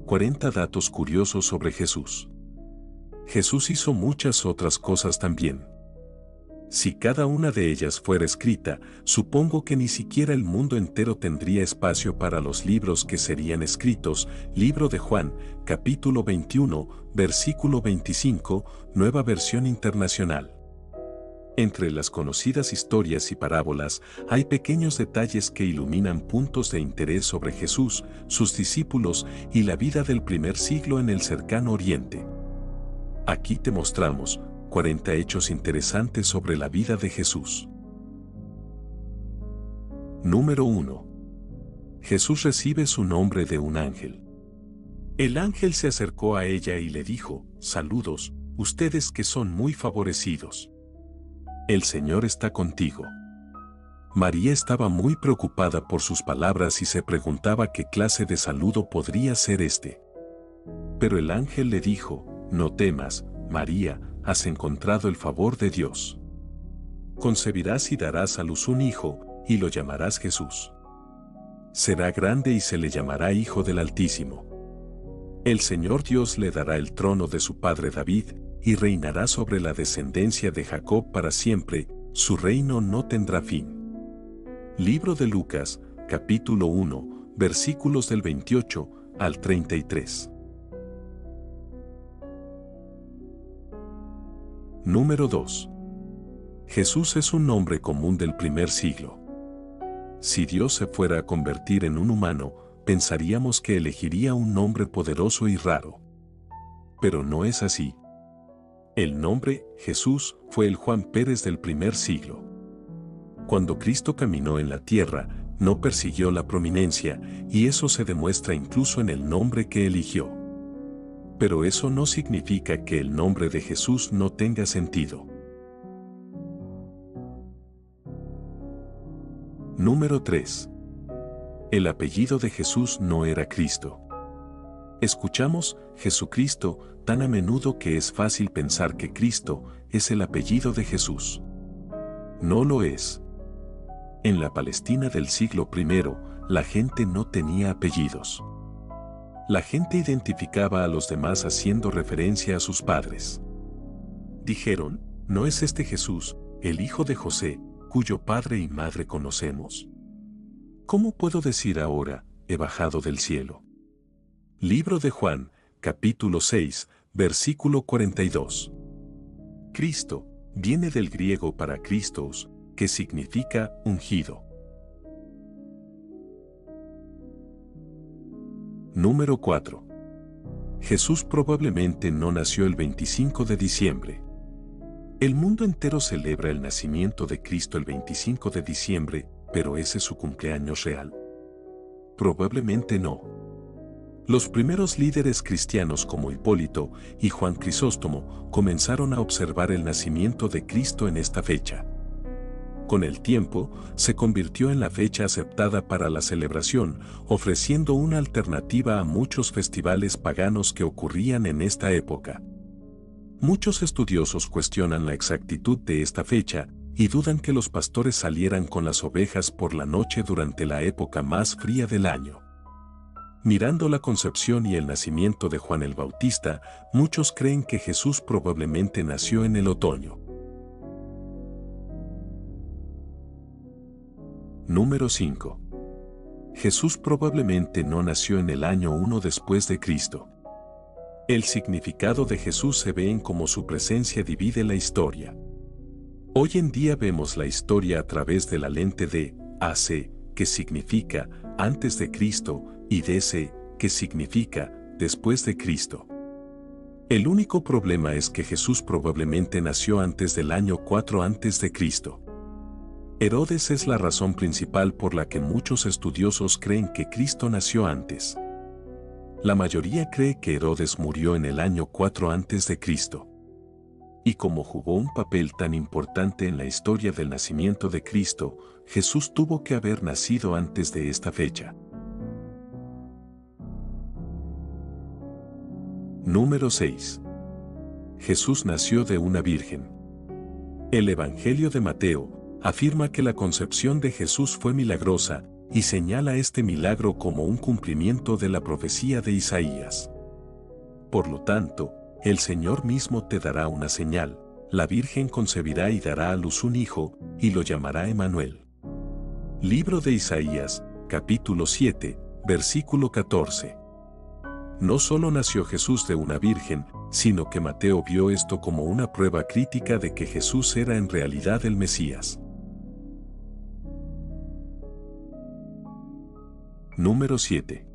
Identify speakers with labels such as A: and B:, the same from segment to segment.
A: 40 datos curiosos sobre Jesús. Jesús hizo muchas otras cosas también. Si cada una de ellas fuera escrita, supongo que ni siquiera el mundo entero tendría espacio para los libros que serían escritos. Libro de Juan, capítulo 21, versículo 25, Nueva Versión Internacional. Entre las conocidas historias y parábolas, hay pequeños detalles que iluminan puntos de interés sobre Jesús, sus discípulos y la vida del primer siglo en el cercano Oriente. Aquí te mostramos 40 hechos interesantes sobre la vida de Jesús. Número 1. Jesús recibe su nombre de un ángel. El ángel se acercó a ella y le dijo: «Saludos, ustedes que son muy favorecidos. El Señor está contigo». María estaba muy preocupada por sus palabras y se preguntaba qué clase de saludo podría ser este. Pero el ángel le dijo: «No temas, María, has encontrado el favor de Dios. Concebirás y darás a luz un hijo, y lo llamarás Jesús. Será grande y se le llamará Hijo del Altísimo. El Señor Dios le dará el trono de su padre David, y reinará sobre la descendencia de Jacob para siempre, su reino no tendrá fin». Libro de Lucas, capítulo 1, versículos del 28 al 33. Número 2. Jesús es un nombre común del primer siglo. Si Dios se fuera a convertir en un humano, pensaríamos que elegiría un nombre poderoso y raro. Pero no es así. El nombre, Jesús, fue el Juan Pérez del primer siglo. Cuando Cristo caminó en la tierra, no persiguió la prominencia, y eso se demuestra incluso en el nombre que eligió. Pero eso no significa que el nombre de Jesús no tenga sentido. Número 3. El apellido de Jesús no era Cristo. Escuchamos Jesucristo tan a menudo que es fácil pensar que Cristo es el apellido de Jesús. No lo es. En la Palestina del siglo I, la gente no tenía apellidos. La gente identificaba a los demás haciendo referencia a sus padres. Dijeron: «¿No es este Jesús, el hijo de José, cuyo padre y madre conocemos? ¿Cómo puedo decir ahora, he bajado del cielo?» Libro de Juan, capítulo 6, versículo 42. Cristo viene del griego para Christos, que significa ungido. Número 4. Jesús probablemente no nació el 25 de diciembre. El mundo entero celebra el nacimiento de Cristo el 25 de diciembre, pero ¿ese es su cumpleaños real? Probablemente no. Los primeros líderes cristianos como Hipólito y Juan Crisóstomo comenzaron a observar el nacimiento de Cristo en esta fecha. Con el tiempo, se convirtió en la fecha aceptada para la celebración, ofreciendo una alternativa a muchos festivales paganos que ocurrían en esta época. Muchos estudiosos cuestionan la exactitud de esta fecha y dudan que los pastores salieran con las ovejas por la noche durante la época más fría del año. Mirando la concepción y el nacimiento de Juan el Bautista, muchos creen que Jesús probablemente nació en el otoño. Número 5. Jesús probablemente no nació en el año 1 después de Cristo. El significado de Jesús se ve en cómo su presencia divide la historia. Hoy en día vemos la historia a través de la lente de AC, que significa antes de Cristo, y DC, que significa después de Cristo. El único problema es que Jesús probablemente nació antes del año 4 antes de Cristo. Herodes es la razón principal por la que muchos estudiosos creen que Cristo nació antes. La mayoría cree que Herodes murió en el año 4 antes de Cristo. Y como jugó un papel tan importante en la historia del nacimiento de Cristo, Jesús tuvo que haber nacido antes de esta fecha. Número 6. Jesús nació de una virgen. El Evangelio de Mateo afirma que la concepción de Jesús fue milagrosa y señala este milagro como un cumplimiento de la profecía de Isaías. Por lo tanto, el Señor mismo te dará una señal: la Virgen concebirá y dará a luz un hijo, y lo llamará Emmanuel. Libro de Isaías, capítulo 7, versículo 14. No solo nació Jesús de una virgen, sino que Mateo vio esto como una prueba crítica de que Jesús era en realidad el Mesías. Número 7.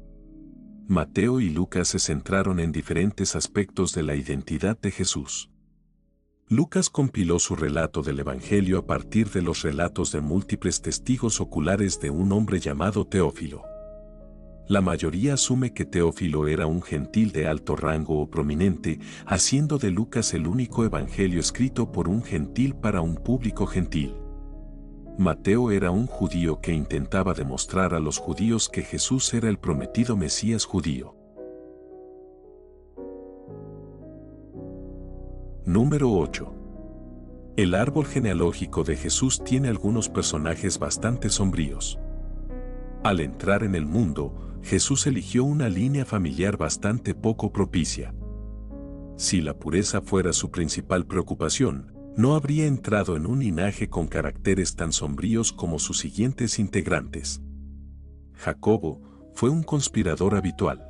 A: Mateo y Lucas se centraron en diferentes aspectos de la identidad de Jesús. Lucas compiló su relato del Evangelio a partir de los relatos de múltiples testigos oculares de un hombre llamado Teófilo. La mayoría asume que Teófilo era un gentil de alto rango o prominente, haciendo de Lucas el único evangelio escrito por un gentil para un público gentil. Mateo era un judío que intentaba demostrar a los judíos que Jesús era el prometido Mesías judío. Número 8. El árbol genealógico de Jesús tiene algunos personajes bastante sombríos. Al entrar en el mundo, Jesús eligió una línea familiar bastante poco propicia. Si la pureza fuera su principal preocupación, no habría entrado en un linaje con caracteres tan sombríos como sus siguientes integrantes. Jacobo fue un conspirador habitual.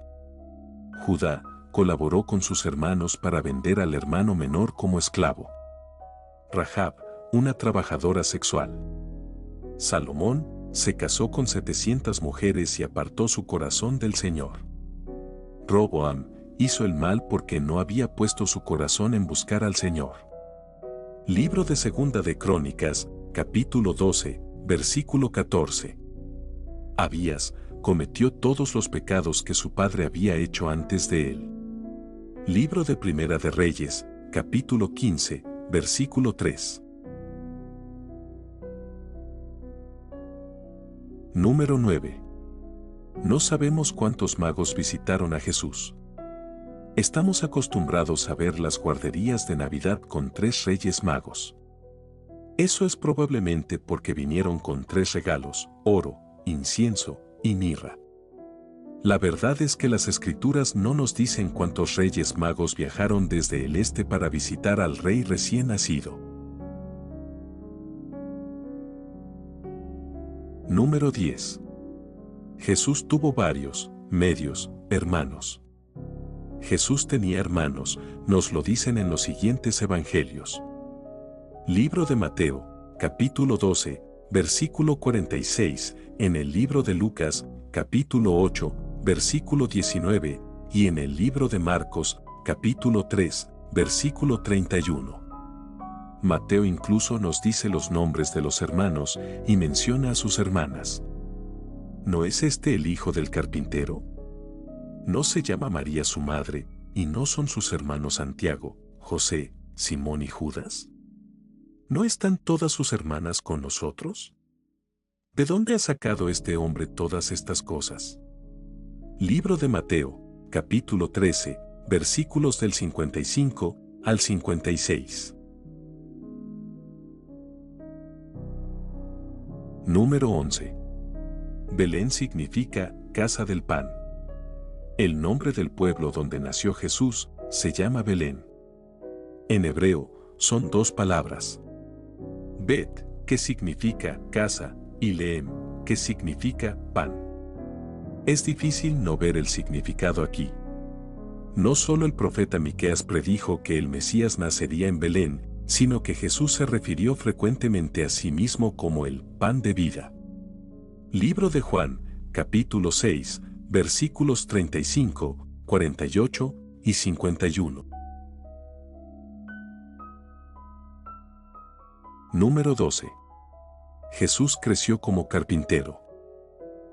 A: Judá colaboró con sus hermanos para vender al hermano menor como esclavo. Rahab, una trabajadora sexual. Salomón se casó con 700 mujeres y apartó su corazón del Señor. Roboam hizo el mal porque no había puesto su corazón en buscar al Señor. Libro de Segunda de Crónicas, capítulo 12, versículo 14. Abías cometió todos los pecados que su padre había hecho antes de él. Libro de Primera de Reyes, capítulo 15, versículo 3. Número 9. No sabemos cuántos magos visitaron a Jesús. Estamos acostumbrados a ver las guarderías de Navidad con 3 reyes magos. Eso es probablemente porque vinieron con 3 regalos: oro, incienso y mirra. La verdad es que las escrituras no nos dicen cuántos reyes magos viajaron desde el este para visitar al rey recién nacido. Número 10. Jesús tuvo varios, medios, hermanos. Jesús tenía hermanos, nos lo dicen en los siguientes evangelios. Libro de Mateo, capítulo 12, versículo 46, en el libro de Lucas, capítulo 8, versículo 19, y en el libro de Marcos, capítulo 3, versículo 31. Mateo incluso nos dice los nombres de los hermanos y menciona a sus hermanas. ¿No es este el hijo del carpintero? ¿No se llama María su madre, y no son sus hermanos Santiago, José, Simón y Judas? ¿No están todas sus hermanas con nosotros? ¿De dónde ha sacado este hombre todas estas cosas? Libro de Mateo, capítulo 13, versículos del 55 al 56. Número 11. Belén significa casa del pan. El nombre del pueblo donde nació Jesús se llama Belén. En hebreo son 2 palabras. Bet, que significa casa, y Lehem, que significa pan. Es difícil no ver el significado aquí. No solo el profeta Miqueas predijo que el Mesías nacería en Belén, sino que Jesús se refirió frecuentemente a sí mismo como el pan de vida. Libro de Juan, capítulo 6, versículos 35, 48 y 51. Número 12. Jesús creció como carpintero.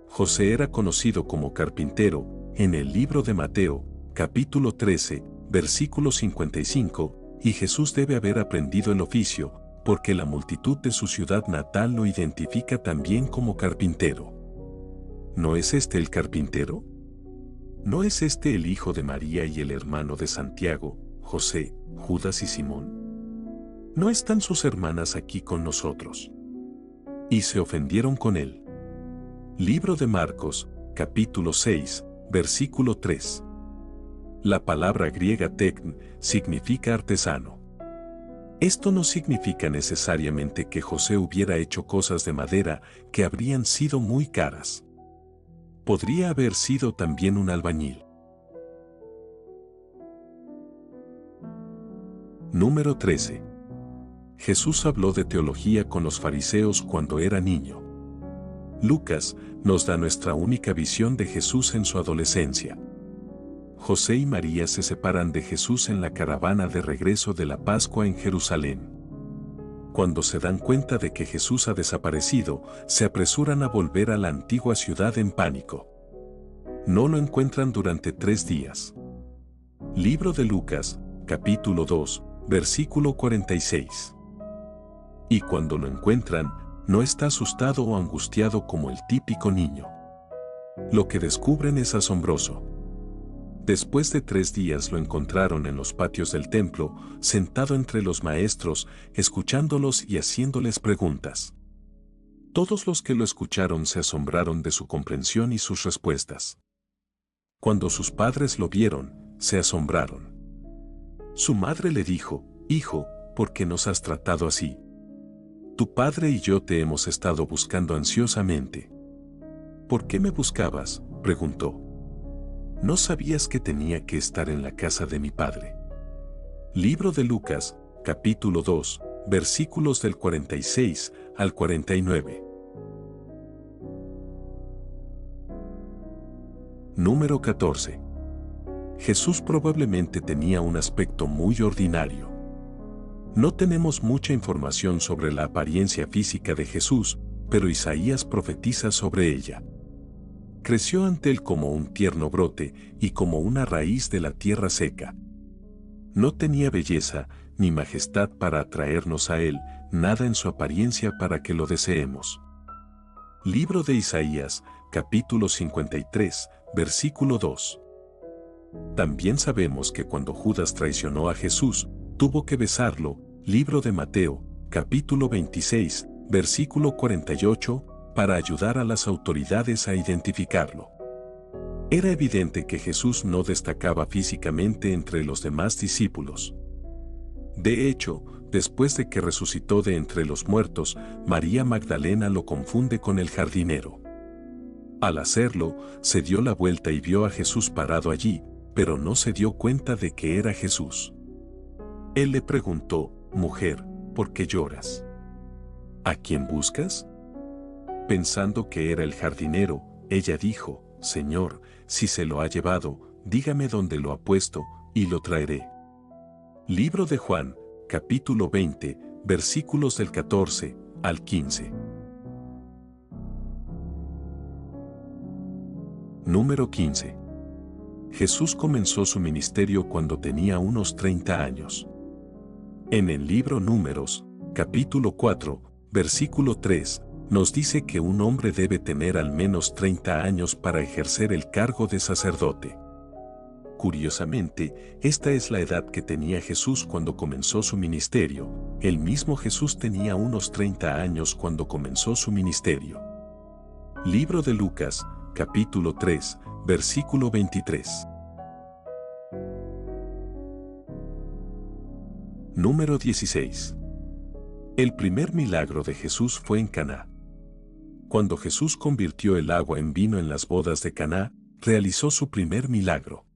A: José era conocido como carpintero en el libro de Mateo, capítulo 13, versículo 55, y Jesús debe haber aprendido el oficio, porque la multitud de su ciudad natal lo identifica también como carpintero. ¿No es este el carpintero? ¿No es este el hijo de María y el hermano de Santiago, José, Judas y Simón? ¿No están sus hermanas aquí con nosotros? Y se ofendieron con él. Libro de Marcos, capítulo 6, versículo 3. La palabra griega tekn significa artesano. Esto no significa necesariamente que José hubiera hecho cosas de madera que habrían sido muy caras. Podría haber sido también un albañil. Número 13. Jesús habló de teología con los fariseos cuando era niño. Lucas nos da nuestra única visión de Jesús en su adolescencia. José y María se separan de Jesús en la caravana de regreso de la Pascua en Jerusalén. Cuando se dan cuenta de que Jesús ha desaparecido, se apresuran a volver a la antigua ciudad en pánico. No lo encuentran durante 3 días. Libro de Lucas, capítulo 2, versículo 46. Y cuando lo encuentran, no está asustado o angustiado como el típico niño. Lo que descubren es asombroso. Después de 3 días lo encontraron en los patios del templo, sentado entre los maestros, escuchándolos y haciéndoles preguntas. Todos los que lo escucharon se asombraron de su comprensión y sus respuestas. Cuando sus padres lo vieron, se asombraron. Su madre le dijo: «Hijo, ¿por qué nos has tratado así? Tu padre y yo te hemos estado buscando ansiosamente». «¿Por qué me buscabas?», preguntó. «¿No sabías que tenía que estar en la casa de mi padre?». Libro de Lucas, capítulo 2, versículos del 46 al 49. Número 14. Jesús probablemente tenía un aspecto muy ordinario. No tenemos mucha información sobre la apariencia física de Jesús, pero Isaías profetiza sobre ella. Creció ante él como un tierno brote y como una raíz de la tierra seca. No tenía belleza ni majestad para atraernos a él, nada en su apariencia para que lo deseemos. Libro de Isaías, capítulo 53, versículo 2. También sabemos que cuando Judas traicionó a Jesús, tuvo que besarlo. Libro de Mateo, capítulo 26, versículo 48, para ayudar a las autoridades a identificarlo. Era evidente que Jesús no destacaba físicamente entre los demás discípulos. De hecho, después de que resucitó de entre los muertos, María Magdalena lo confunde con el jardinero. Al hacerlo, se dio la vuelta y vio a Jesús parado allí, pero no se dio cuenta de que era Jesús. Él le preguntó: «Mujer, ¿por qué lloras? ¿A quién buscas?». Pensando que era el jardinero, ella dijo: «Señor, si se lo ha llevado, dígame dónde lo ha puesto, y lo traeré». Libro de Juan, capítulo 20, versículos del 14 al 15. Número 15. Jesús comenzó su ministerio cuando tenía unos 30 años. En el libro Números, capítulo 4, versículo 3, nos dice que un hombre debe tener al menos 30 años para ejercer el cargo de sacerdote. Curiosamente, esta es la edad que tenía Jesús cuando comenzó su ministerio. El mismo Jesús tenía unos 30 años cuando comenzó su ministerio. Libro de Lucas, capítulo 3, versículo 23. Número 16. El primer milagro de Jesús fue en Caná. Cuando Jesús convirtió el agua en vino en las bodas de Caná, realizó su primer milagro.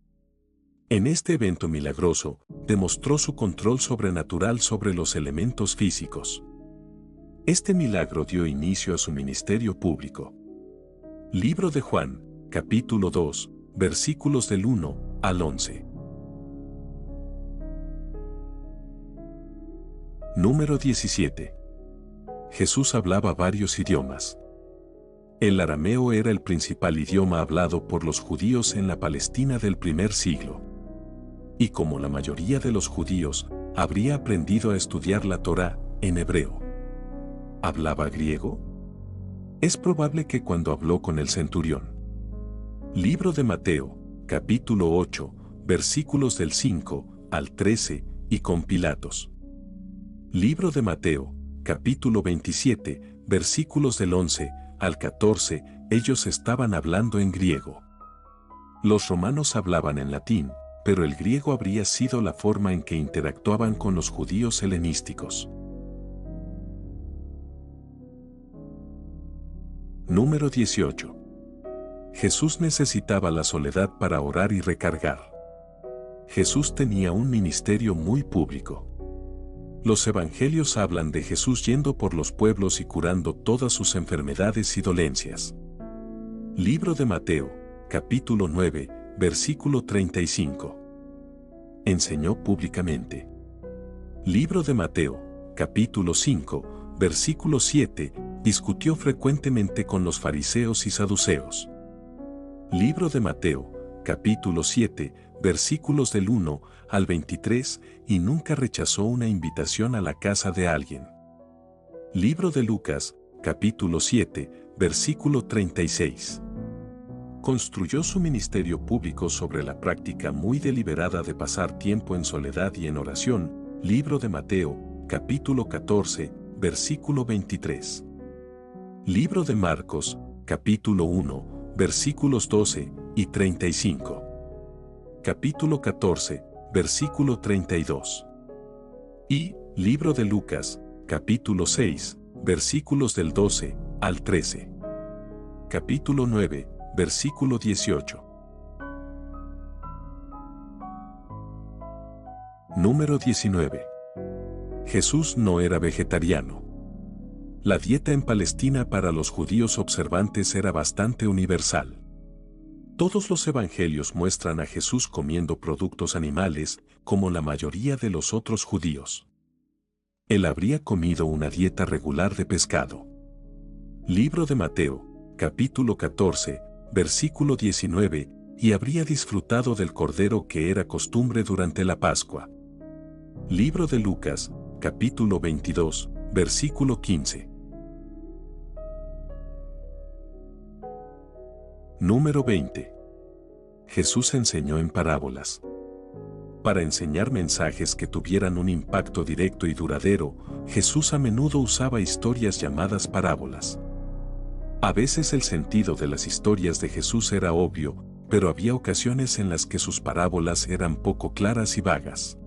A: En este evento milagroso, demostró su control sobrenatural sobre los elementos físicos. Este milagro dio inicio a su ministerio público. Libro de Juan, capítulo 2, versículos del 1 al 11. Número 17. Jesús hablaba varios idiomas. El arameo era el principal idioma hablado por los judíos en la Palestina del primer siglo. Y como la mayoría de los judíos, habría aprendido a estudiar la Torá en hebreo. ¿Hablaba griego? Es probable que cuando habló con el centurión. Libro de Mateo, capítulo 8, versículos del 5 al 13, y con Pilatos. Libro de Mateo, capítulo 27, versículos del 11 al 14, ellos estaban hablando en griego. Los romanos hablaban en latín, pero el griego habría sido la forma en que interactuaban con los judíos helenísticos. Número 18. Jesús necesitaba la soledad para orar y recargar. Jesús tenía un ministerio muy público. Los evangelios hablan de Jesús yendo por los pueblos y curando todas sus enfermedades y dolencias. Libro de Mateo, capítulo 9, versículo 35. Enseñó públicamente. Libro de Mateo, capítulo 5, versículo 7, discutió frecuentemente con los fariseos y saduceos. Libro de Mateo, capítulo 7, versículos del 1 al 23, y nunca rechazó una invitación a la casa de alguien. Libro de Lucas, capítulo 7, versículo 36. Construyó su ministerio público sobre la práctica muy deliberada de pasar tiempo en soledad y en oración. Libro de Mateo, capítulo 14, versículo 23. Libro de Marcos, capítulo 1, versículos 12 y 35. Capítulo 14, versículo 32. Y Libro de Lucas, capítulo 6, versículos del 12 al 13. Capítulo 9, versículo 18. Número 19. Jesús no era vegetariano. La dieta en Palestina para los judíos observantes era bastante universal. Todos los evangelios muestran a Jesús comiendo productos animales, como la mayoría de los otros judíos. Él habría comido una dieta regular de pescado. Libro de Mateo, capítulo 14, versículo 19, y habría disfrutado del cordero que era costumbre durante la Pascua. Libro de Lucas, capítulo 22, versículo 15. Número 20. Jesús enseñó en parábolas. Para enseñar mensajes que tuvieran un impacto directo y duradero, Jesús a menudo usaba historias llamadas parábolas. A veces el sentido de las historias de Jesús era obvio, pero había ocasiones en las que sus parábolas eran poco claras y vagas.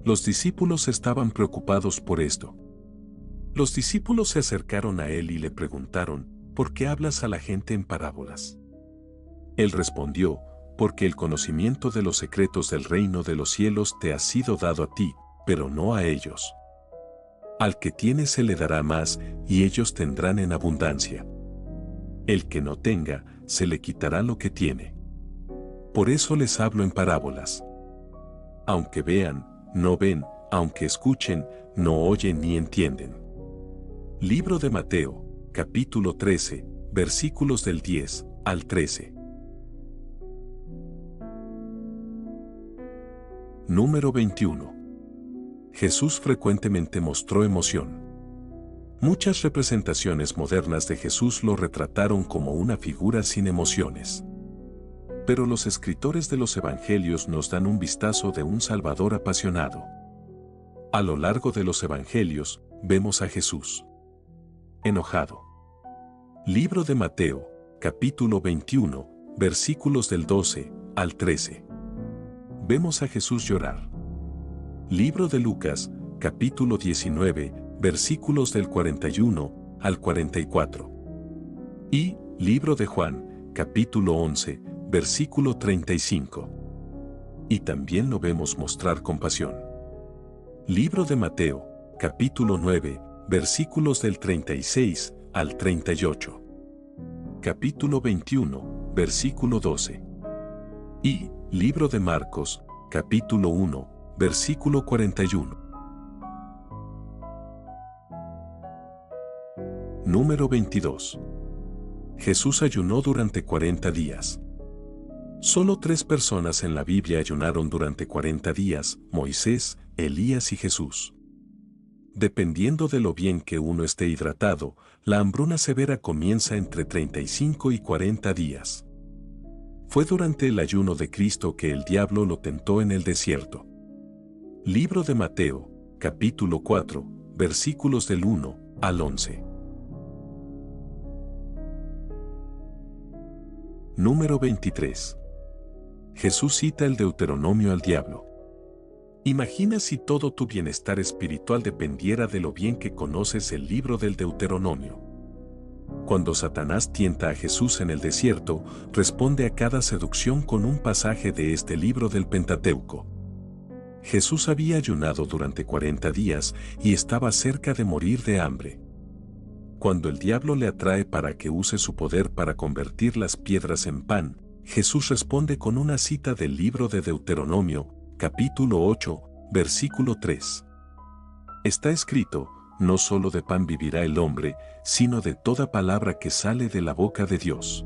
A: Los discípulos estaban preocupados por esto. Los discípulos se acercaron a él y le preguntaron, ¿por qué hablas a la gente en parábolas? Él respondió, porque el conocimiento de los secretos del reino de los cielos te ha sido dado a ti, pero no a ellos. Al que tiene se le dará más, y ellos tendrán en abundancia. El que no tenga, se le quitará lo que tiene. Por eso les hablo en parábolas. Aunque vean, no ven, aunque escuchen, no oyen ni entienden. Libro de Mateo, capítulo 13, versículos del 10 al 13. Número 21. Jesús frecuentemente mostró emoción. Muchas representaciones modernas de Jesús lo retrataron como una figura sin emociones. Pero los escritores de los evangelios nos dan un vistazo de un Salvador apasionado. A lo largo de los evangelios, vemos a Jesús enojado. Libro de Mateo, capítulo 21, versículos del 12 al 13. Vemos a Jesús llorar. Libro de Lucas, capítulo 19, versículos del 41 al 44. Y Libro de Juan, capítulo 11, versículo 35. Y también lo vemos mostrar compasión. Libro de Mateo, capítulo 9, versículos del 36 al 38. Capítulo 21, versículo 12. Y Libro de Marcos, capítulo 1, versículo 41. Número 22. Jesús ayunó durante 40 días. Solo 3 personas en la Biblia ayunaron durante 40 días, Moisés, Elías y Jesús. Dependiendo de lo bien que uno esté hidratado, la hambruna severa comienza entre 35 y 40 días. Fue durante el ayuno de Cristo que el diablo lo tentó en el desierto. Libro de Mateo, capítulo 4, versículos del 1 al 11. Número 23. Jesús cita el Deuteronomio al diablo. Imagina si todo tu bienestar espiritual dependiera de lo bien que conoces el libro del Deuteronomio. Cuando Satanás tienta a Jesús en el desierto, responde a cada seducción con un pasaje de este libro del Pentateuco. Jesús había ayunado durante 40 días y estaba cerca de morir de hambre. Cuando el diablo le atrae para que use su poder para convertir las piedras en pan, Jesús responde con una cita del libro de Deuteronomio, capítulo 8, versículo 3. Está escrito: no solo de pan vivirá el hombre, sino de toda palabra que sale de la boca de Dios.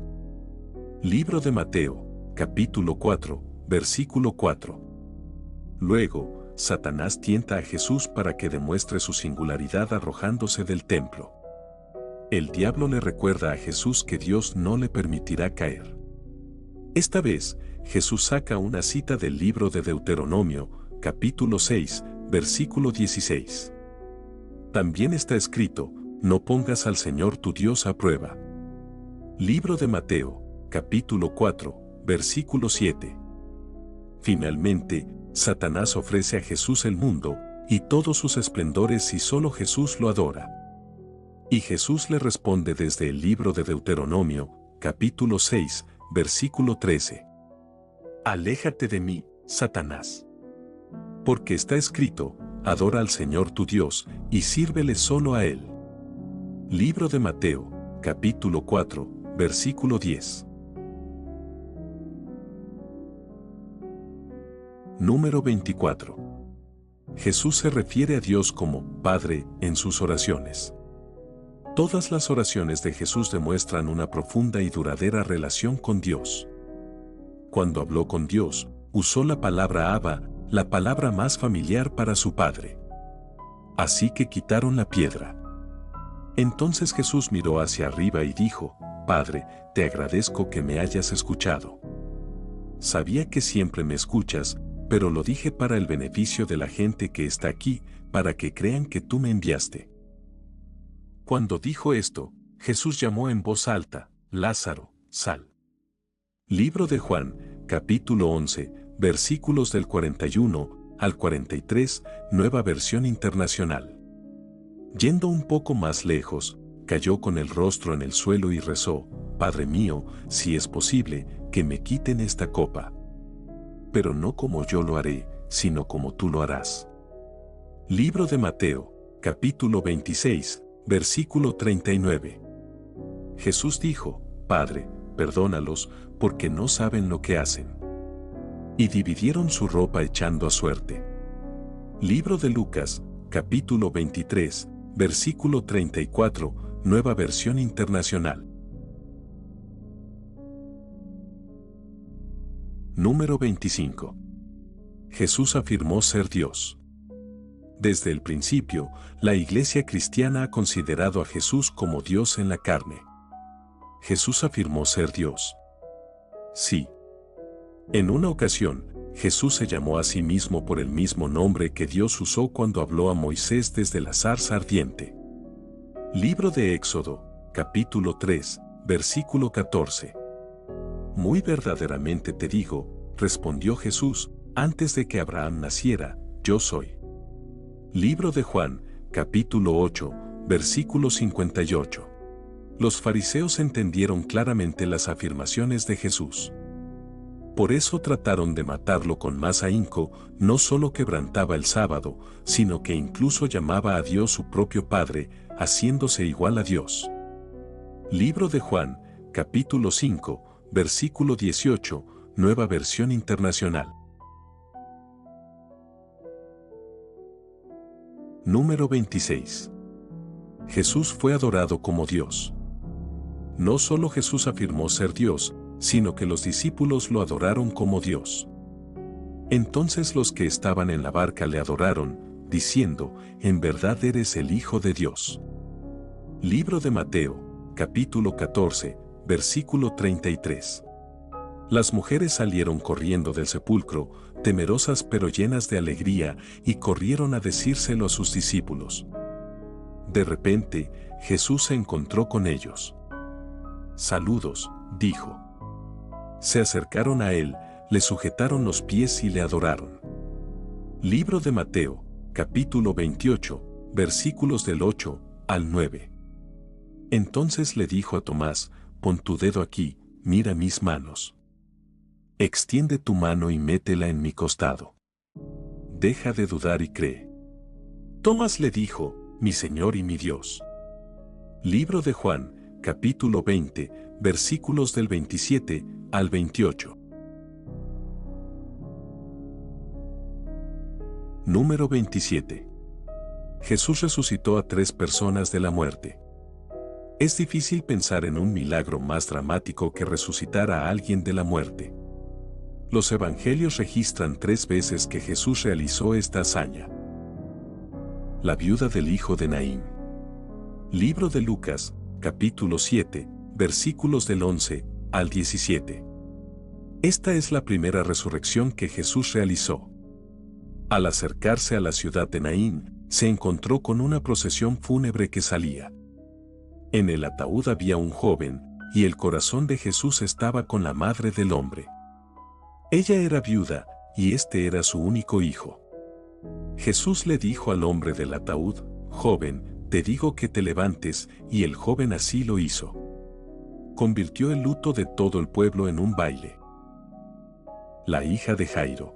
A: Libro de Mateo, capítulo 4, versículo 4. Luego, Satanás tienta a Jesús para que demuestre su singularidad arrojándose del templo. El diablo le recuerda a Jesús que Dios no le permitirá caer. Esta vez, Jesús saca una cita del libro de Deuteronomio, capítulo 6, versículo 16. También está escrito: no pongas al Señor tu Dios a prueba. Libro de Mateo, capítulo 4, versículo 7. Finalmente, Satanás ofrece a Jesús el mundo y todos sus esplendores si solo Jesús lo adora. Y Jesús le responde desde el libro de Deuteronomio, capítulo 6, versículo 13. Aléjate de mí, Satanás. Porque está escrito: adora al Señor tu Dios y sírvele solo a Él. Libro de Mateo, capítulo 4, versículo 10. Número 24. Jesús se refiere a Dios como Padre en sus oraciones. Todas las oraciones de Jesús demuestran una profunda y duradera relación con Dios. Cuando habló con Dios, usó la palabra Abba, la palabra más familiar para su Padre. Así que quitaron la piedra. Entonces Jesús miró hacia arriba y dijo: Padre, te agradezco que me hayas escuchado. Sabía que siempre me escuchas, pero lo dije para el beneficio de la gente que está aquí, para que crean que tú me enviaste. Cuando dijo esto, Jesús llamó en voz alta: Lázaro, sal. Libro de Juan, capítulo 11, versículos del 41 al 43, Nueva Versión Internacional. Yendo un poco más lejos, cayó con el rostro en el suelo y rezó: Padre mío, si es posible, que me quiten esta copa. Pero no como yo lo haré, sino como tú lo harás. Libro de Mateo, capítulo 26, versículo 39. Jesús dijo: Padre, perdónalos, porque no saben lo que hacen. Y dividieron su ropa echando a suerte. Libro de Lucas, capítulo 23, versículo 34, Nueva Versión Internacional. Número 25. Jesús afirmó ser Dios. Desde el principio, la Iglesia cristiana ha considerado a Jesús como Dios en la carne. Jesús afirmó ser Dios. Sí. En una ocasión, Jesús se llamó a sí mismo por el mismo nombre que Dios usó cuando habló a Moisés desde la zarza ardiente. Libro de Éxodo, capítulo 3, versículo 14. Muy verdaderamente te digo, respondió Jesús, antes de que Abraham naciera, yo soy. Libro de Juan, capítulo 8, versículo 58. Los fariseos entendieron claramente las afirmaciones de Jesús. Por eso trataron de matarlo con más ahínco. No solo quebrantaba el sábado, sino que incluso llamaba a Dios su propio Padre, haciéndose igual a Dios. Libro de Juan, capítulo 5, versículo 18, Nueva Versión Internacional. Número 26. Jesús fue adorado como Dios. No solo Jesús afirmó ser Dios, sino que los discípulos lo adoraron como Dios. Entonces los que estaban en la barca le adoraron, diciendo: en verdad eres el Hijo de Dios. Libro de Mateo, capítulo 14, versículo 33. Las mujeres salieron corriendo del sepulcro, temerosas pero llenas de alegría, y corrieron a decírselo a sus discípulos. De repente, Jesús se encontró con ellos. Saludos, dijo. Se acercaron a él, le sujetaron los pies y le adoraron. Libro de Mateo, capítulo 28, versículos del 8 al 9. Entonces le dijo a Tomás: pon tu dedo aquí, mira mis manos. Extiende tu mano y métela en mi costado. Deja de dudar y cree. Tomás le dijo: mi Señor y mi Dios. Libro de Juan, capítulo 20, versículos del 27 al 28. Número 27. Jesús resucitó a 3 personas de la muerte. Es difícil pensar en un milagro más dramático que resucitar a alguien de la muerte. Los evangelios registran 3 veces que Jesús realizó esta hazaña. La viuda del hijo de Naín. Libro de Lucas, capítulo 7, versículos del 11 al 17. Esta es la primera resurrección que Jesús realizó. Al acercarse a la ciudad de Naín, se encontró con una procesión fúnebre que salía. En el ataúd había un joven, y el corazón de Jesús estaba con la madre del hombre. Ella era viuda, y este era su único hijo. Jesús le dijo al hombre del ataúd: joven, te digo que te levantes, y el joven así lo hizo. Convirtió el luto de todo el pueblo en un baile. La hija de Jairo.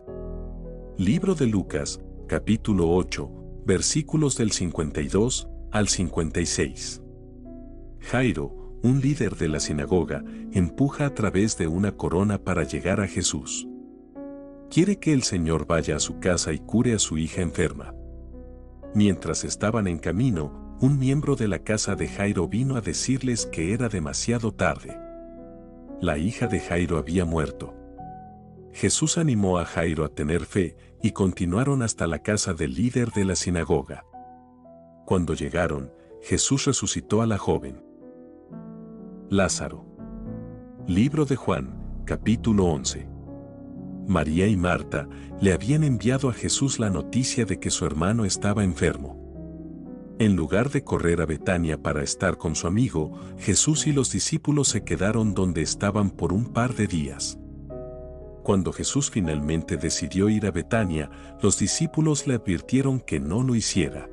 A: Libro de Lucas, capítulo 8, versículos del 52 al 56. Jairo, un líder de la sinagoga, empuja a través de una corona para llegar a Jesús. Quiere que el Señor vaya a su casa y cure a su hija enferma. Mientras estaban en camino, un miembro de la casa de Jairo vino a decirles que era demasiado tarde. La hija de Jairo había muerto. Jesús animó a Jairo a tener fe y continuaron hasta la casa del líder de la sinagoga. Cuando llegaron, Jesús resucitó a la joven. Lázaro. Libro de Juan, capítulo 11. María y Marta le habían enviado a Jesús la noticia de que su hermano estaba enfermo. En lugar de correr a Betania para estar con su amigo, Jesús y los discípulos se quedaron donde estaban por un par de días. Cuando Jesús finalmente decidió ir a Betania, los discípulos le advirtieron que no lo hiciera.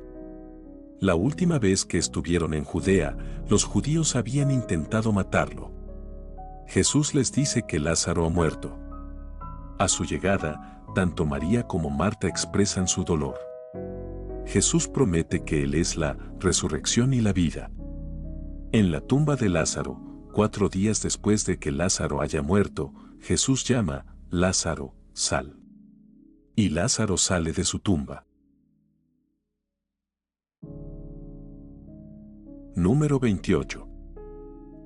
A: La última vez que estuvieron en Judea, los judíos habían intentado matarlo. Jesús les dice que Lázaro ha muerto. A su llegada, tanto María como Marta expresan su dolor. Jesús promete que Él es la resurrección y la vida. En la tumba de Lázaro, 4 días después de que Lázaro haya muerto, Jesús llama: Lázaro, sal. Y Lázaro sale de su tumba. Número 28.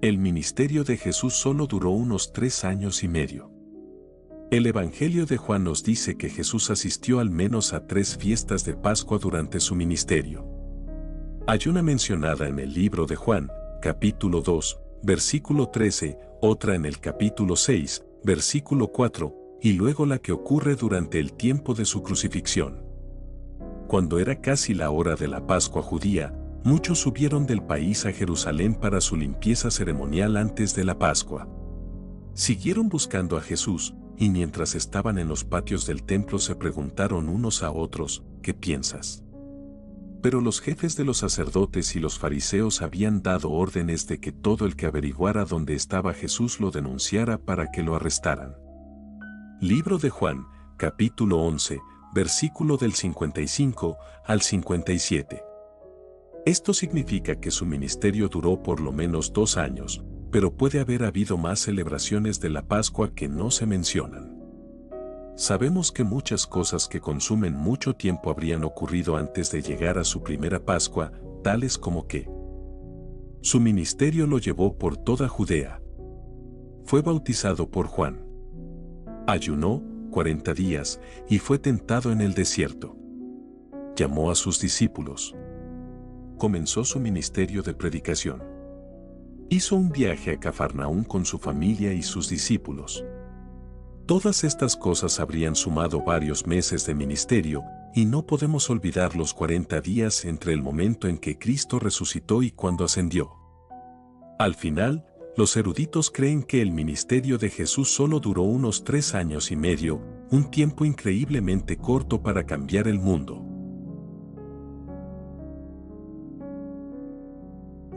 A: El ministerio de Jesús solo duró unos 3 años y medio. El Evangelio de Juan nos dice que Jesús asistió al menos a 3 fiestas de Pascua durante su ministerio. Hay una mencionada en el libro de Juan, capítulo 2, versículo 13, otra en el capítulo 6, versículo 4, y luego la que ocurre durante el tiempo de su crucifixión. Cuando era casi la hora de la Pascua judía, muchos subieron del país a Jerusalén para su limpieza ceremonial antes de la Pascua. Siguieron buscando a Jesús, y mientras estaban en los patios del templo se preguntaron unos a otros: ¿qué piensas? Pero los jefes de los sacerdotes y los fariseos habían dado órdenes de que todo el que averiguara dónde estaba Jesús lo denunciara para que lo arrestaran. Libro de Juan, capítulo 11, versículo del 55 al 57. Esto significa que su ministerio duró por lo menos 2 años, pero puede haber habido más celebraciones de la Pascua que no se mencionan. Sabemos que muchas cosas que consumen mucho tiempo habrían ocurrido antes de llegar a su primera Pascua, tales como que su ministerio lo llevó por toda Judea. Fue bautizado por Juan. Ayunó 40 días y fue tentado en el desierto. Llamó a sus discípulos. Comenzó su ministerio de predicación. Hizo un viaje a Cafarnaúm con su familia y sus discípulos. Todas estas cosas habrían sumado varios meses de ministerio, y no podemos olvidar los 40 días entre el momento en que Cristo resucitó y cuando ascendió. Al final, Los eruditos creen que el ministerio de Jesús solo duró unos 3 años y medio, un tiempo increíblemente corto para cambiar el mundo.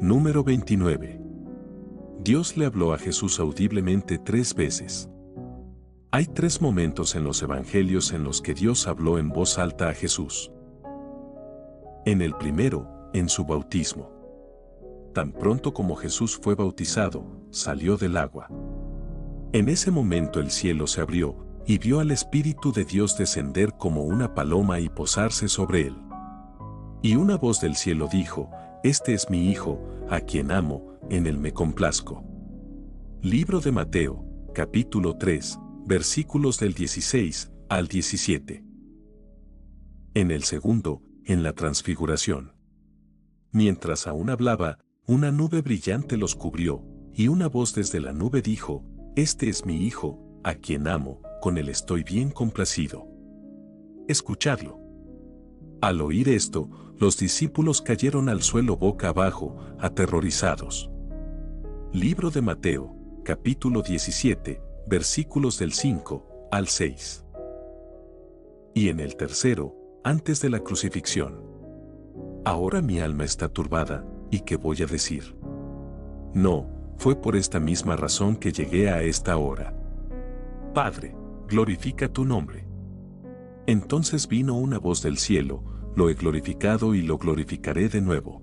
A: Número 29. Dios le habló a Jesús audiblemente 3 veces. Hay 3 momentos en los evangelios en los que Dios habló en voz alta a Jesús. En el primero, en su bautismo. Tan pronto como Jesús fue bautizado, salió del agua. En ese momento el cielo se abrió, y vio al Espíritu de Dios descender como una paloma y posarse sobre él. Y una voz del cielo dijo: Este es mi Hijo, a quien amo, en él me complazco. Libro de Mateo, capítulo 3, versículos del 16 al 17. En el segundo, en la transfiguración. Mientras aún hablaba, una nube brillante los cubrió, y una voz desde la nube dijo: Este es mi Hijo, a quien amo, con él estoy bien complacido. Escuchadlo. Al oír esto, los discípulos cayeron al suelo boca abajo, aterrorizados. Libro de Mateo, capítulo 17, versículos del 5 al 6. Y en el tercero, antes de la crucifixión. Ahora mi alma está turbada, ¿y qué voy a decir? No, fue por esta misma razón que llegué a esta hora. Padre, glorifica tu nombre. Entonces vino una voz del cielo: Lo he glorificado y lo glorificaré de nuevo.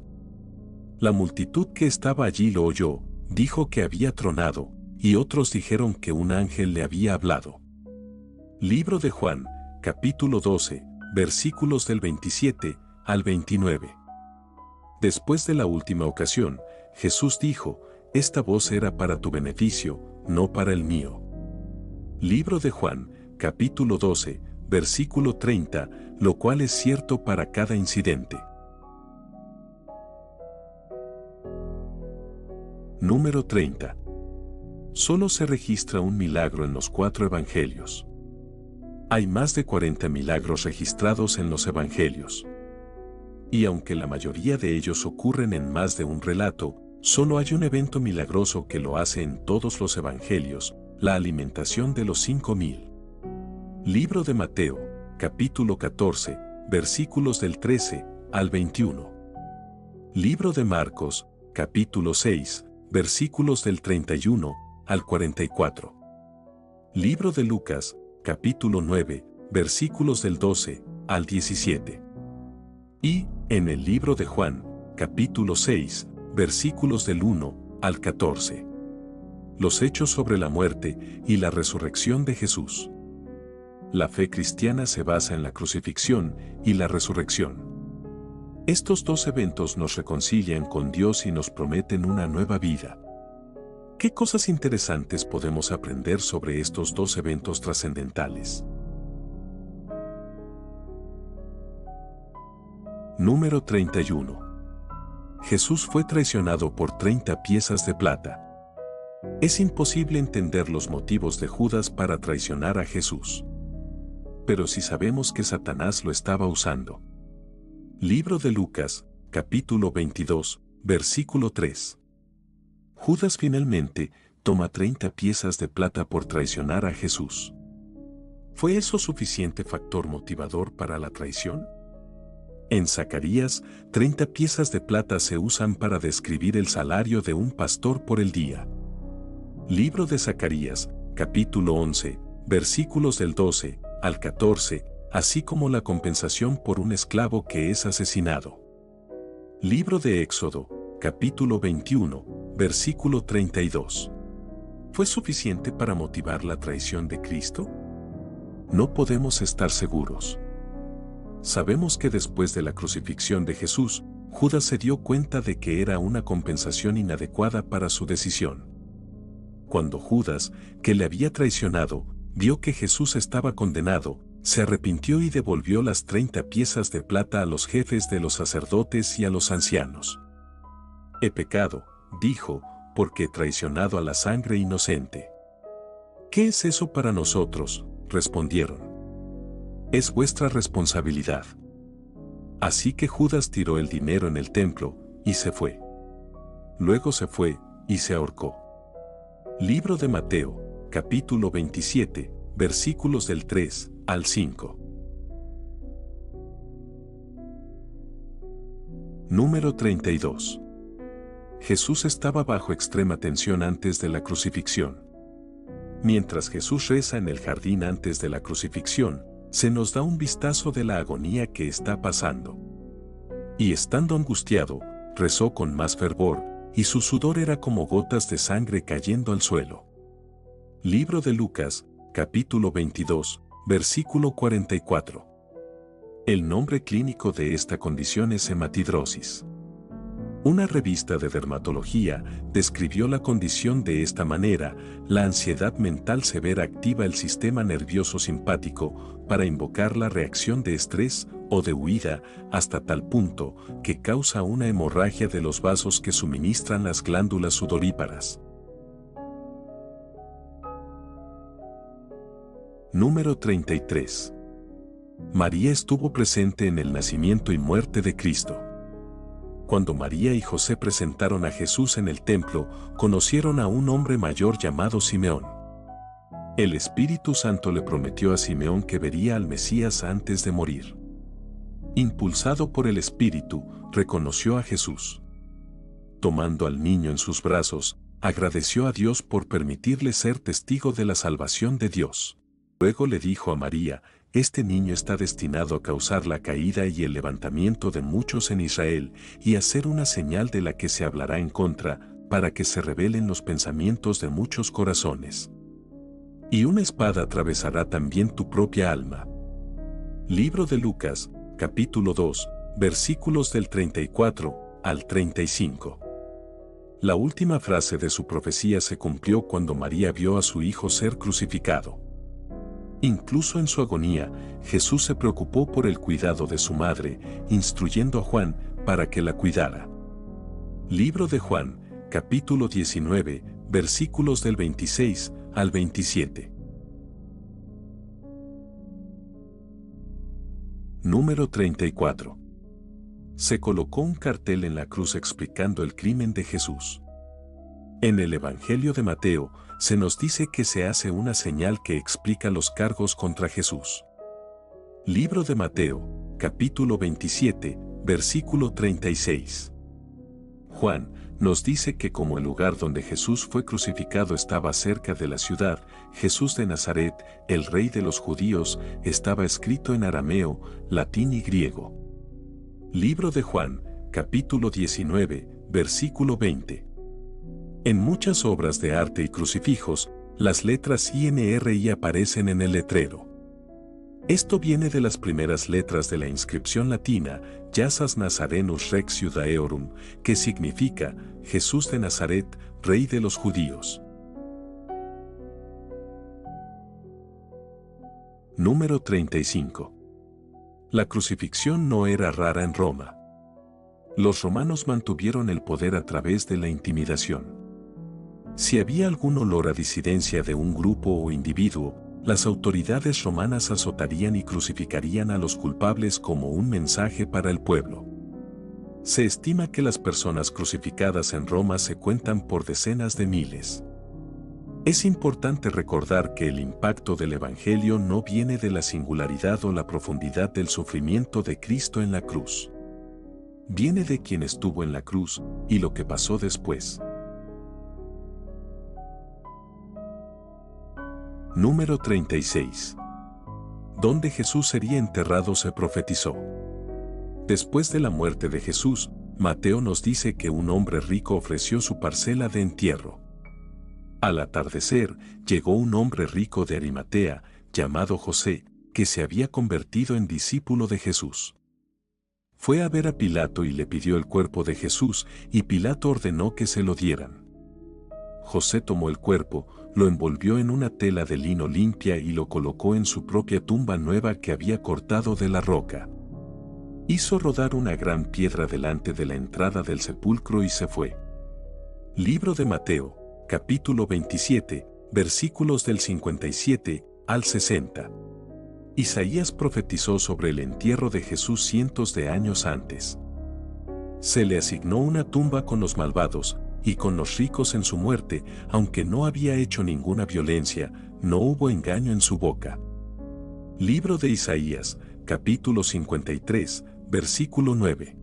A: La multitud que estaba allí lo oyó, dijo que había tronado, y otros dijeron que un ángel le había hablado. Libro de Juan, capítulo 12, versículos del 27 al 29. Después de la última ocasión, Jesús dijo: Esta voz era para tu beneficio, no para el mío. Libro de Juan, capítulo 12, versículo 30, lo cual es cierto para cada incidente. Número 30. Solo se registra un milagro en los 4 evangelios. Hay más de 40 milagros registrados en los evangelios. Y aunque la mayoría de ellos ocurren en más de un relato, solo hay un evento milagroso que lo hace en todos los evangelios: la alimentación de los 5,000. Libro de Mateo, capítulo 14, versículos del 13 al 21. Libro de Marcos, capítulo 6, versículos del 31 al 44. Libro de Lucas, capítulo 9, versículos del 12 al 17. Y, en el libro de Juan, capítulo 6, versículos del 1 al 14. Los hechos sobre la muerte y la resurrección de Jesús. La fe cristiana se basa en la crucifixión y la resurrección. Estos 2 eventos nos reconcilian con Dios y nos prometen una nueva vida. ¿Qué cosas interesantes podemos aprender sobre estos 2 eventos trascendentales? Número 31. Jesús fue traicionado por 30 piezas de plata. Es imposible entender los motivos de Judas para traicionar a Jesús. Pero si sabemos que Satanás lo estaba usando. Libro de Lucas, capítulo 22, versículo 3. Judas finalmente toma 30 piezas de plata por traicionar a Jesús. ¿Fue eso suficiente factor motivador para la traición? En Zacarías, 30 piezas de plata se usan para describir el salario de un pastor por el día. Libro de Zacarías, capítulo 11, versículos del 12 al 14, así como la compensación por un esclavo que es asesinado. Libro de Éxodo, capítulo 21, versículo 32. ¿Fue suficiente para motivar la traición de Cristo? No podemos estar seguros. Sabemos que después de la crucifixión de Jesús, Judas se dio cuenta de que era una compensación inadecuada para su decisión. Cuando Judas, que le había traicionado, vio que Jesús estaba condenado, se arrepintió y devolvió las 30 piezas de plata a los jefes de los sacerdotes y a los ancianos. He pecado, dijo, porque he traicionado a la sangre inocente. ¿Qué es eso para nosotros?, respondieron. Es vuestra responsabilidad. Así que Judas tiró el dinero en el templo, y se fue. Luego se fue, y se ahorcó. Libro de Mateo, capítulo 27, versículos del 3 al 5. Número 32. Jesús estaba bajo extrema tensión antes de la crucifixión. Mientras Jesús reza en el jardín antes de la crucifixión, se nos da un vistazo de la agonía que está pasando. Y estando angustiado, rezó con más fervor, y su sudor era como gotas de sangre cayendo al suelo. Libro de Lucas, capítulo 22, versículo 44. El nombre clínico de esta condición es hematidrosis. Una revista de dermatología describió la condición de esta manera: la ansiedad mental severa activa el sistema nervioso simpático para invocar la reacción de estrés o de huida hasta tal punto que causa una hemorragia de los vasos que suministran las glándulas sudoríparas. Número 33. María estuvo presente en el nacimiento y muerte de Cristo. Cuando María y José presentaron a Jesús en el templo, conocieron a un hombre mayor llamado Simeón. El Espíritu Santo le prometió a Simeón que vería al Mesías antes de morir. Impulsado por el Espíritu, reconoció a Jesús. Tomando al niño en sus brazos, agradeció a Dios por permitirle ser testigo de la salvación de Dios. Luego le dijo a María: este niño está destinado a causar la caída y el levantamiento de muchos en Israel, y a ser una señal de la que se hablará en contra, para que se revelen los pensamientos de muchos corazones. Y una espada atravesará también tu propia alma. Libro de Lucas, capítulo 2, versículos del 34 al 35. La última frase de su profecía se cumplió cuando María vio a su hijo ser crucificado. Incluso en su agonía, Jesús se preocupó por el cuidado de su madre, instruyendo a Juan para que la cuidara. Libro de Juan, capítulo 19, versículos del 26 al 27. Número 34. Se colocó un cartel en la cruz explicando el crimen de Jesús. En el Evangelio de Mateo, se nos dice que se hace una señal que explica los cargos contra Jesús. Libro de Mateo, capítulo 27, versículo 36. Juan nos dice que como el lugar donde Jesús fue crucificado estaba cerca de la ciudad, Jesús de Nazaret, el rey de los judíos, estaba escrito en arameo, latín y griego. Libro de Juan, capítulo 19, versículo 20. En muchas obras de arte y crucifijos, las letras INRI aparecen en el letrero. Esto viene de las primeras letras de la inscripción latina, Jesus Nazarenus Rex Judaeorum, que significa Jesús de Nazaret, Rey de los Judíos. Número 35. La crucifixión no era rara en Roma. Los romanos mantuvieron el poder a través de la intimidación. Si había algún olor a disidencia de un grupo o individuo, las autoridades romanas azotarían y crucificarían a los culpables como un mensaje para el pueblo. Se estima que las personas crucificadas en Roma se cuentan por decenas de miles. Es importante recordar que el impacto del Evangelio no viene de la singularidad o la profundidad del sufrimiento de Cristo en la cruz. Viene de quien estuvo en la cruz y lo que pasó después. Número 36. Donde Jesús sería enterrado se profetizó. Después de la muerte de Jesús, Mateo nos dice que un hombre rico ofreció su parcela de entierro. Al atardecer, llegó un hombre rico de Arimatea, llamado José, que se había convertido en discípulo de Jesús. Fue a ver a Pilato y le pidió el cuerpo de Jesús, y Pilato ordenó que se lo dieran. José tomó el cuerpo, lo envolvió en una tela de lino limpia y lo colocó en su propia tumba nueva que había cortado de la roca. Hizo rodar una gran piedra delante de la entrada del sepulcro y se fue. Libro de Mateo, capítulo 27, versículos del 57 al 60. Isaías profetizó sobre el entierro de Jesús cientos de años antes. Se le asignó una tumba con los malvados, y con los ricos en su muerte, aunque no había hecho ninguna violencia, no hubo engaño en su boca. Libro de Isaías, capítulo 53, versículo 9.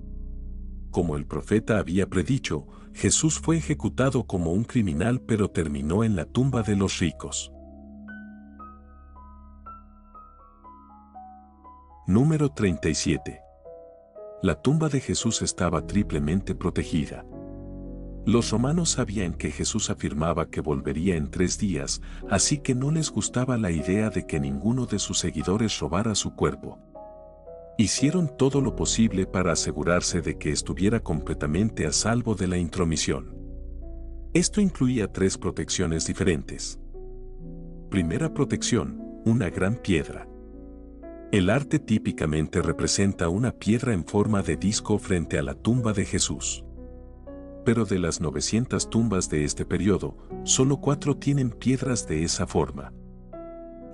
A: Como el profeta había predicho, Jesús fue ejecutado como un criminal, pero terminó en la tumba de los ricos. Número 37. La tumba de Jesús estaba triplemente protegida. Los romanos sabían que Jesús afirmaba que volvería en 3 días, así que no les gustaba la idea de que ninguno de sus seguidores robara su cuerpo. Hicieron todo lo posible para asegurarse de que estuviera completamente a salvo de la intromisión. Esto incluía 3 protecciones diferentes. Primera protección, una gran piedra. El arte típicamente representa una piedra en forma de disco frente a la tumba de Jesús. Pero de las 900 tumbas de este periodo, solo 4 tienen piedras de esa forma.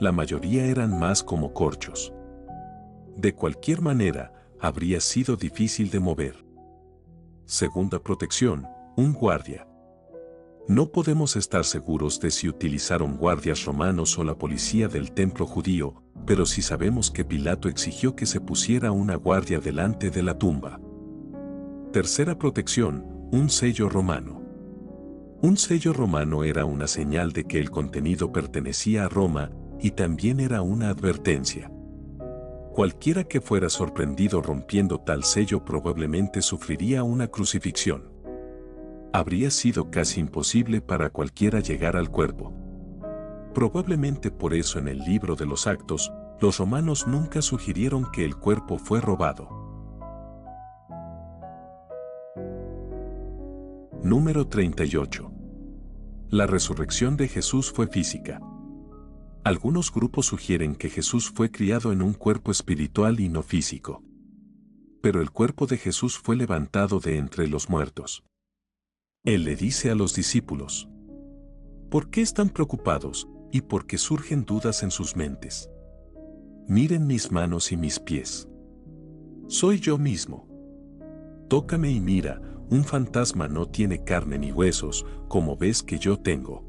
A: La mayoría eran más como corchos. De cualquier manera, habría sido difícil de mover. Segunda protección, un guardia. No podemos estar seguros de si utilizaron guardias romanos o la policía del templo judío, pero sí sabemos que Pilato exigió que se pusiera una guardia delante de la tumba. Tercera protección, un sello romano. Un sello romano era una señal de que el contenido pertenecía a Roma y también era una advertencia. Cualquiera que fuera sorprendido rompiendo tal sello probablemente sufriría una crucifixión. Habría sido casi imposible para cualquiera llegar al cuerpo. Probablemente por eso en el libro de los Actos, los romanos nunca sugirieron que el cuerpo fue robado. Número 38. La resurrección de Jesús fue física. Algunos grupos sugieren que Jesús fue criado en un cuerpo espiritual y no físico. Pero el cuerpo de Jesús fue levantado de entre los muertos. Él le dice a los discípulos: ¿por qué están preocupados y por qué surgen dudas en sus mentes? Miren mis manos y mis pies. Soy yo mismo. Tócame y mira, un fantasma no tiene carne ni huesos, como ves que yo tengo.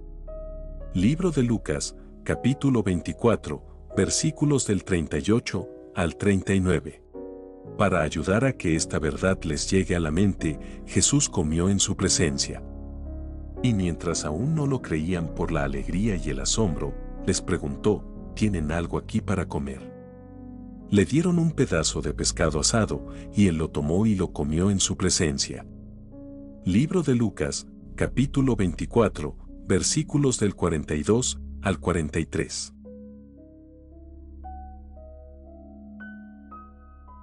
A: Libro de Lucas, capítulo 24, versículos del 38 al 39. Para ayudar a que esta verdad les llegue a la mente, Jesús comió en su presencia. Y mientras aún no lo creían por la alegría y el asombro, les preguntó: ¿tienen algo aquí para comer? Le dieron un pedazo de pescado asado, y él lo tomó y lo comió en su presencia. Libro de Lucas, capítulo 24, versículos del 42 al 43.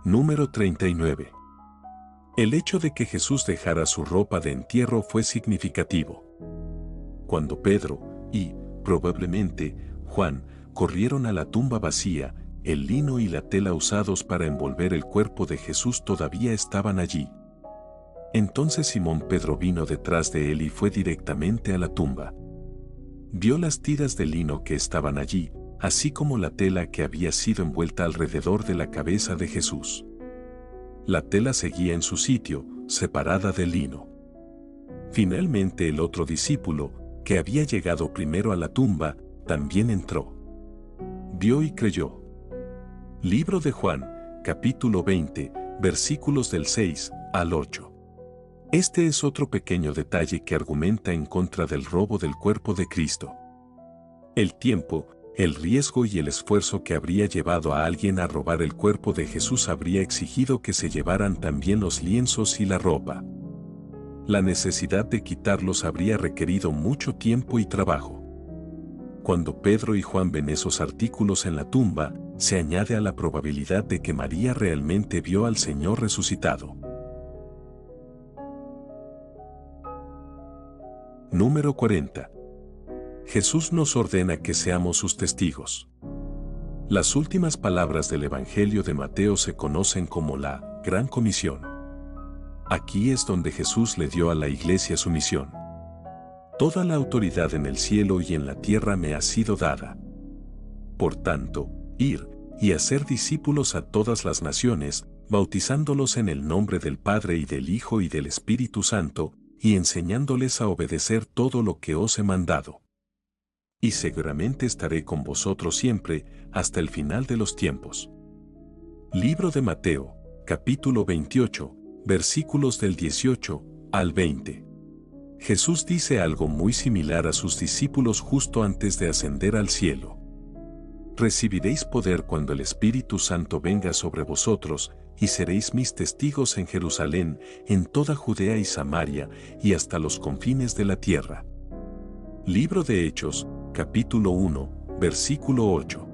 A: Número 39. El hecho de que Jesús dejara su ropa de entierro fue significativo. Cuando Pedro y, probablemente, Juan corrieron a la tumba vacía, el lino y la tela usados para envolver el cuerpo de Jesús todavía estaban allí. Entonces Simón Pedro vino detrás de él y fue directamente a la tumba. Vio las tiras de lino que estaban allí, así como la tela que había sido envuelta alrededor de la cabeza de Jesús. La tela seguía en su sitio, separada del lino. Finalmente el otro discípulo, que había llegado primero a la tumba, también entró. Vio y creyó. Libro de Juan, capítulo 20, versículos del 6 al 8. Este es otro pequeño detalle que argumenta en contra del robo del cuerpo de Cristo. El tiempo, el riesgo y el esfuerzo que habría llevado a alguien a robar el cuerpo de Jesús habría exigido que se llevaran también los lienzos y la ropa. La necesidad de quitarlos habría requerido mucho tiempo y trabajo. Cuando Pedro y Juan ven esos artículos en la tumba, se añade a la probabilidad de que María realmente vio al Señor resucitado. Número 40. Jesús nos ordena que seamos sus testigos. Las últimas palabras del Evangelio de Mateo se conocen como la Gran Comisión. Aquí es donde Jesús le dio a la iglesia su misión. Toda la autoridad en el cielo y en la tierra me ha sido dada. Por tanto, ir y hacer discípulos a todas las naciones, bautizándolos en el nombre del Padre y del Hijo y del Espíritu Santo, y enseñándoles a obedecer todo lo que os he mandado. Y seguramente estaré con vosotros siempre, hasta el final de los tiempos. Libro de Mateo, capítulo 28, versículos del 18 al 20. Jesús dice algo muy similar a sus discípulos justo antes de ascender al cielo. Recibiréis poder cuando el Espíritu Santo venga sobre vosotros, y seréis mis testigos en Jerusalén, en toda Judea y Samaria, y hasta los confines de la tierra. Libro de Hechos, capítulo 1, versículo 8.